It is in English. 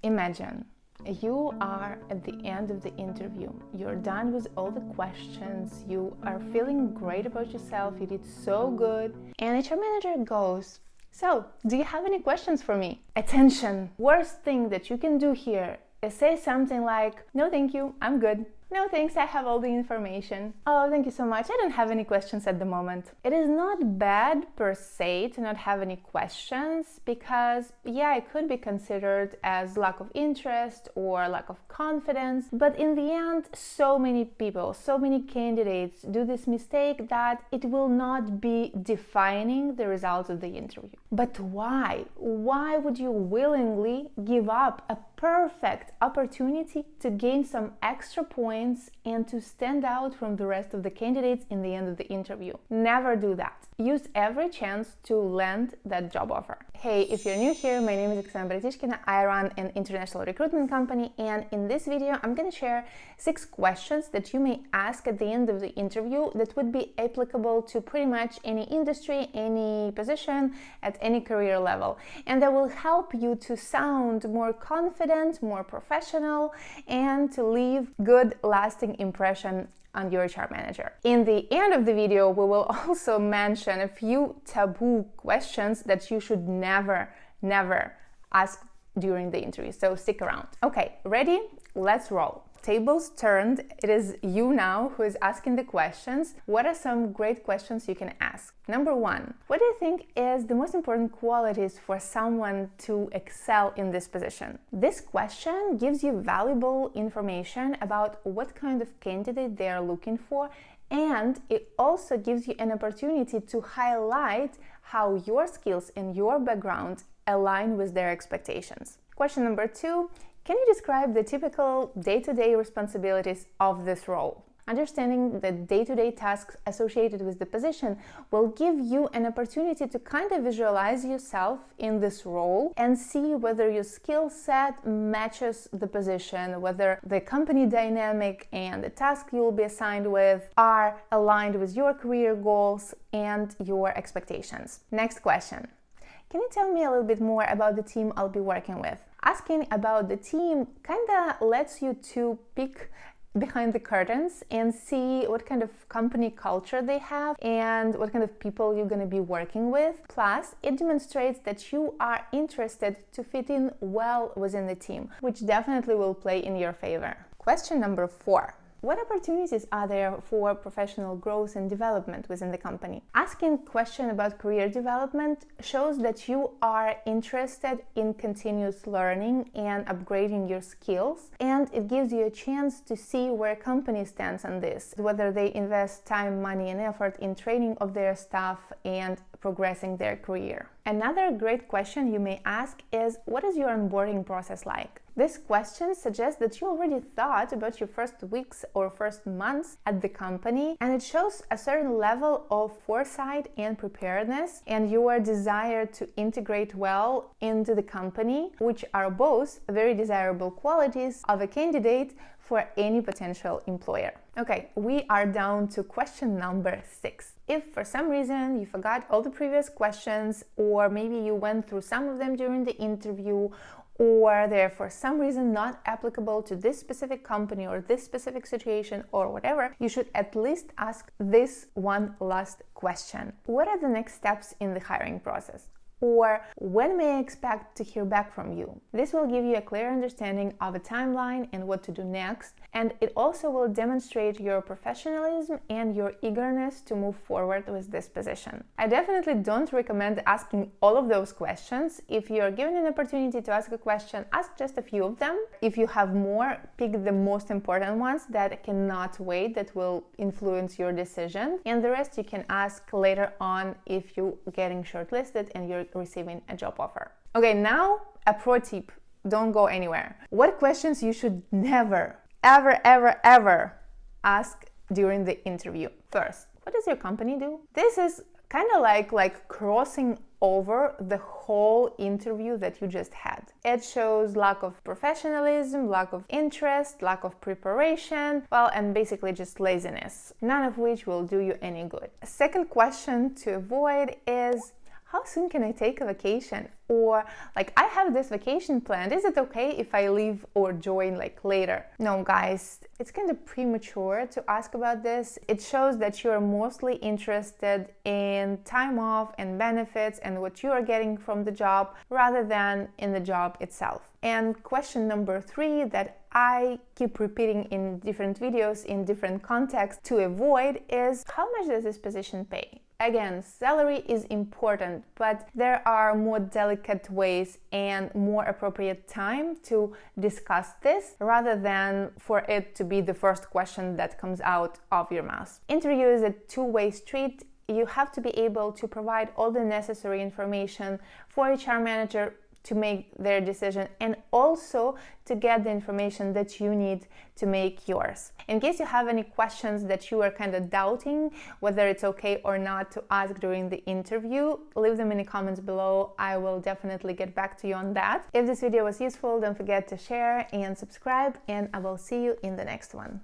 Imagine you are at the end of the interview. You're done with all the questions. You are feeling great about yourself. You did so good. And HR manager goes, "So, do you have any questions for me?" Attention! Worst thing that you can do here is say something like, "No, thank you. I'm good. No, thanks. I have all the information. Oh, thank you so much. I don't have any questions at the moment." It is not bad per se to not have any questions because, yeah, it could be considered as lack of interest or lack of confidence. But in the end, so many people, so many candidates do this mistake that it will not be defining the results of the interview. But why? Why would you willingly give up a perfect opportunity to gain some extra points and to stand out from the rest of the candidates in the end of the interview? Never do that. Use every chance to land that job offer. Hey, if you're new here, my name is Oksana. I run an international recruitment company, and in this video, I'm going to share 6 questions that you may ask at the end of the interview that would be applicable to pretty much any industry, any position, at any career level. And that will help you to sound more confident, more professional, and to leave good, lasting impression on your HR manager. In the end of the video, we will also mention a few taboo questions that you should never ask during the interview. So stick around. Okay, ready? Let's roll. Tables turned. It is you now who is asking the questions. What are some great questions you can ask? Number 1, what do you think is the most important qualities for someone to excel in this position? This question gives you valuable information about what kind of candidate they are looking for, and it also gives you an opportunity to highlight how your skills and your background align with their expectations. Question number 2, can you describe the typical day-to-day responsibilities of this role? Understanding the day-to-day tasks associated with the position will give you an opportunity to kind of visualize yourself in this role and see whether your skill set matches the position, whether the company dynamic and the task you will be assigned with are aligned with your career goals and your expectations. Next question. Can you tell me a little bit more about the team I'll be working with? Asking about the team kind of lets you to peek behind the curtains and see what kind of company culture they have and what kind of people you're going to be working with. Plus, it demonstrates that you are interested to fit in well within the team, which definitely will play in your favor. Question number 4. What opportunities are there for professional growth and development within the company? Asking a question about career development shows that you are interested in continuous learning and upgrading your skills, and it gives you a chance to see where a company stands on this, whether they invest time, money, and effort in training of their staff and progressing their career. Another great question you may ask is, what is your onboarding process like? This question suggests that you already thought about your first weeks or first months at the company, and it shows a certain level of foresight and preparedness and your desire to integrate well into the company, which are both very desirable qualities of a candidate for any potential employer. Okay, we are down to question number 6. If for some reason you forgot all the previous questions, or maybe you went through some of them during the interview, or they're for some reason not applicable to this specific company or this specific situation or whatever, you should at least ask this one last question. What are the next steps in the hiring process? Or when may I expect to hear back from you? This will give you a clear understanding of a timeline and what to do next, and it also will demonstrate your professionalism and your eagerness to move forward with this position. I definitely don't recommend asking all of those questions. If you're given an opportunity to ask a question, ask just a few of them. If you have more, pick the most important ones that cannot wait, that will influence your decision, and the rest you can ask later on if you're getting shortlisted and you're receiving a job offer. Okay, now a pro tip. Don't go anywhere. What questions you should never, ever ask during the interview? First, what does your company do? This is kind of like crossing over the whole interview that you just had. It shows lack of professionalism, lack of interest, lack of preparation, well, and basically just laziness, none of which will do you any good. A second question to avoid is, how soon can I take a vacation? Or like, I have this vacation planned. Is it okay if I leave or join like later? No, guys, it's kind of premature to ask about this. It shows that you're mostly interested in time off and benefits and what you are getting from the job rather than in the job itself. And question number 3 that I keep repeating in different videos in different contexts to avoid is, how much does this position pay? Again, salary is important, but there are more delicate ways and more appropriate time to discuss this rather than for it to be the first question that comes out of your mouth. Interview is a two-way street. You have to be able to provide all the necessary information for HR manager to make their decision and also to get the information that you need to make yours. In case you have any questions that you are kind of doubting whether it's okay or not to ask during the interview, leave them in the comments below. I will definitely get back to you on that. If this video was useful, don't forget to share and subscribe, and I will see you in the next one.